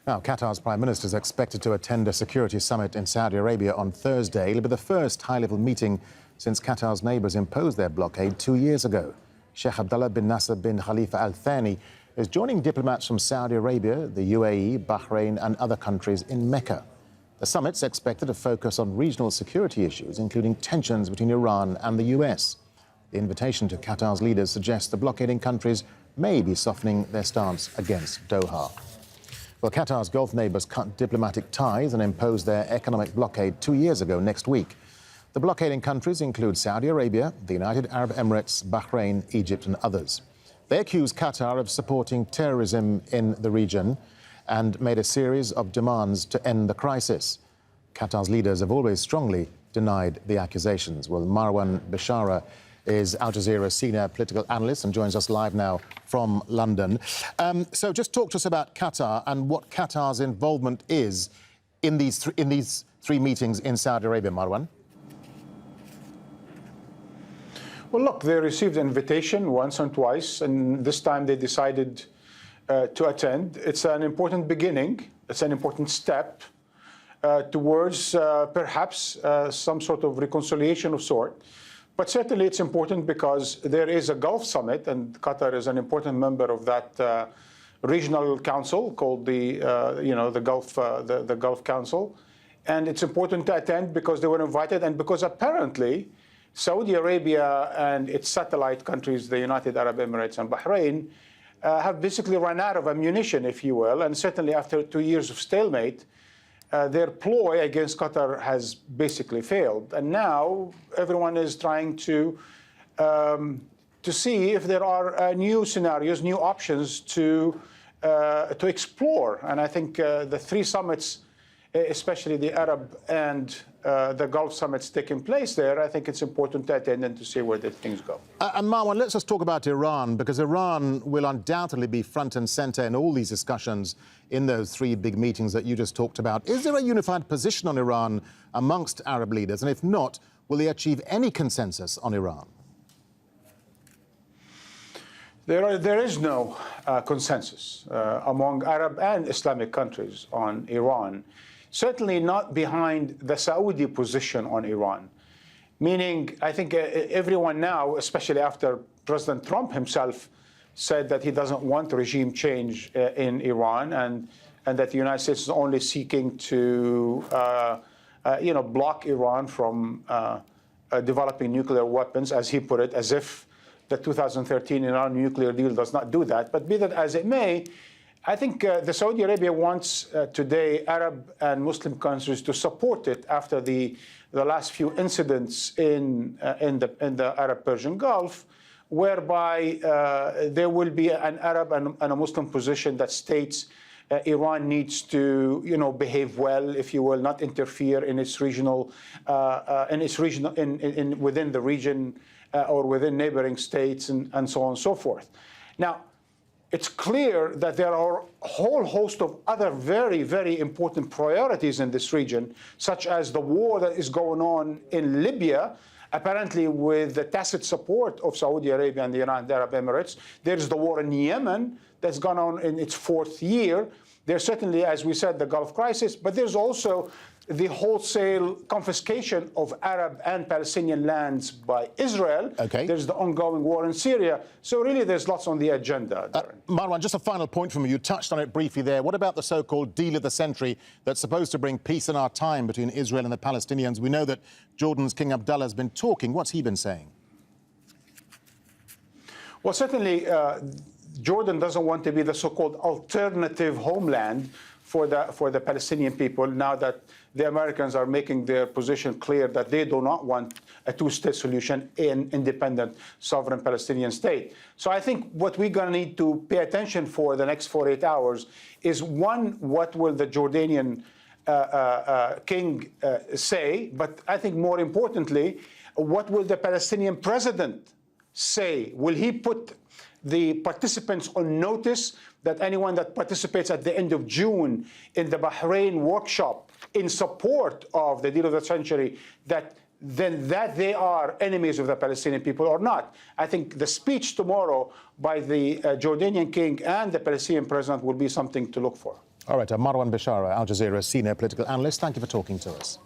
Now, Qatar's Prime Minister is expected to attend a security summit in Saudi Arabia on Thursday. It'll be the first high-level meeting since Qatar's neighbours imposed their blockade 2 years ago. Sheikh Abdullah bin Nasser bin Khalifa Thani is joining diplomats from Saudi Arabia, the UAE, Bahrain and other countries in Mecca. The summit's expected to focus on regional security issues, including tensions between Iran and the US. The invitation to Qatar's leaders suggests the blockading countries may be softening their stance against Doha. Well, Qatar's Gulf neighbours cut diplomatic ties and imposed their economic blockade 2 years ago next week. The blockading countries include Saudi Arabia, the United Arab Emirates, Bahrain, Egypt and others. They accuse Qatar of supporting terrorism in the region and made a series of demands to end the crisis. Qatar's leaders have always strongly denied the accusations. Well, Marwan Bishara is Al Jazeera's senior political analyst and joins us live now from London. So just talk to us about Qatar and what Qatar's involvement is in these three meetings in Saudi Arabia, Marwan. Well, look, they received an invitation once and twice, and this time they decided to attend. It's an important beginning. It's an important step towards perhaps some sort of reconciliation of sort. But certainly it's important because there is a Gulf Summit, and Qatar is an important member of that regional council called the Gulf Council. And it's important to attend because they were invited and because apparently Saudi Arabia and its satellite countries, the United Arab Emirates and Bahrain, have basically run out of ammunition, if you will. And certainly after 2 years of stalemate, their ploy against Qatar has basically failed. And now everyone is trying to see if there are new scenarios, new options to explore. And I think the three summits, especially the Arab and the Gulf summits taking place there, I think it's important to attend and to see where the things go. And Marwan, let's just talk about Iran, because Iran will undoubtedly be front and centre in all these discussions in those three big meetings that you just talked about. Is there a unified position on Iran amongst Arab leaders? And if not, will they achieve any consensus on Iran? There is no consensus among Arab and Islamic countries on Iran. Certainly not behind the Saudi position on Iran. Meaning, I think everyone now, especially after President Trump himself said that he doesn't want regime change in Iran and that the United States is only seeking to block Iran from developing nuclear weapons, as he put it, as if the 2013 Iran nuclear deal does not do that. But be that as it may, I think the Saudi Arabia wants today Arab and Muslim countries to support it after the last few incidents in the Arab-Persian Gulf, whereby there will be an Arab and a Muslim position that states Iran needs to, behave well, if you will, not interfere in its regional, within the region or within neighboring states, and so on and so forth. Now, it's clear that there are a whole host of other very, very important priorities in this region, such as the war that is going on in Libya, apparently with the tacit support of Saudi Arabia and the United Arab Emirates. There's the war in Yemen that's gone on in its 4th year. There's certainly, as we said, the Gulf crisis, but there's also the wholesale confiscation of Arab and Palestinian lands by Israel. Okay. There's the ongoing war in Syria. So really, there's lots on the agenda. Marwan, just a final point from you. You touched on it briefly there. What about the so-called deal of the century that's supposed to bring peace in our time between Israel and the Palestinians? We know that Jordan's King Abdullah has been talking. What's he been saying? Well, certainly, Jordan doesn't want to be the so-called alternative homeland for the Palestinian people, now that the Americans are making their position clear that they do not want a two-state solution in independent, sovereign Palestinian state. So I think what we're going to need to pay attention for the next 48 hours is, one, what will the Jordanian king say? But I think more importantly, what will the Palestinian president say? Will he put the participants on notice that anyone that participates at the end of June in the Bahrain workshop in support of the deal of the century, that they are enemies of the Palestinian people or not? I think the speech tomorrow by the Jordanian king and the Palestinian president will be something to look for. All right, Marwan Bishara, Al Jazeera senior political analyst, thank you for talking to us.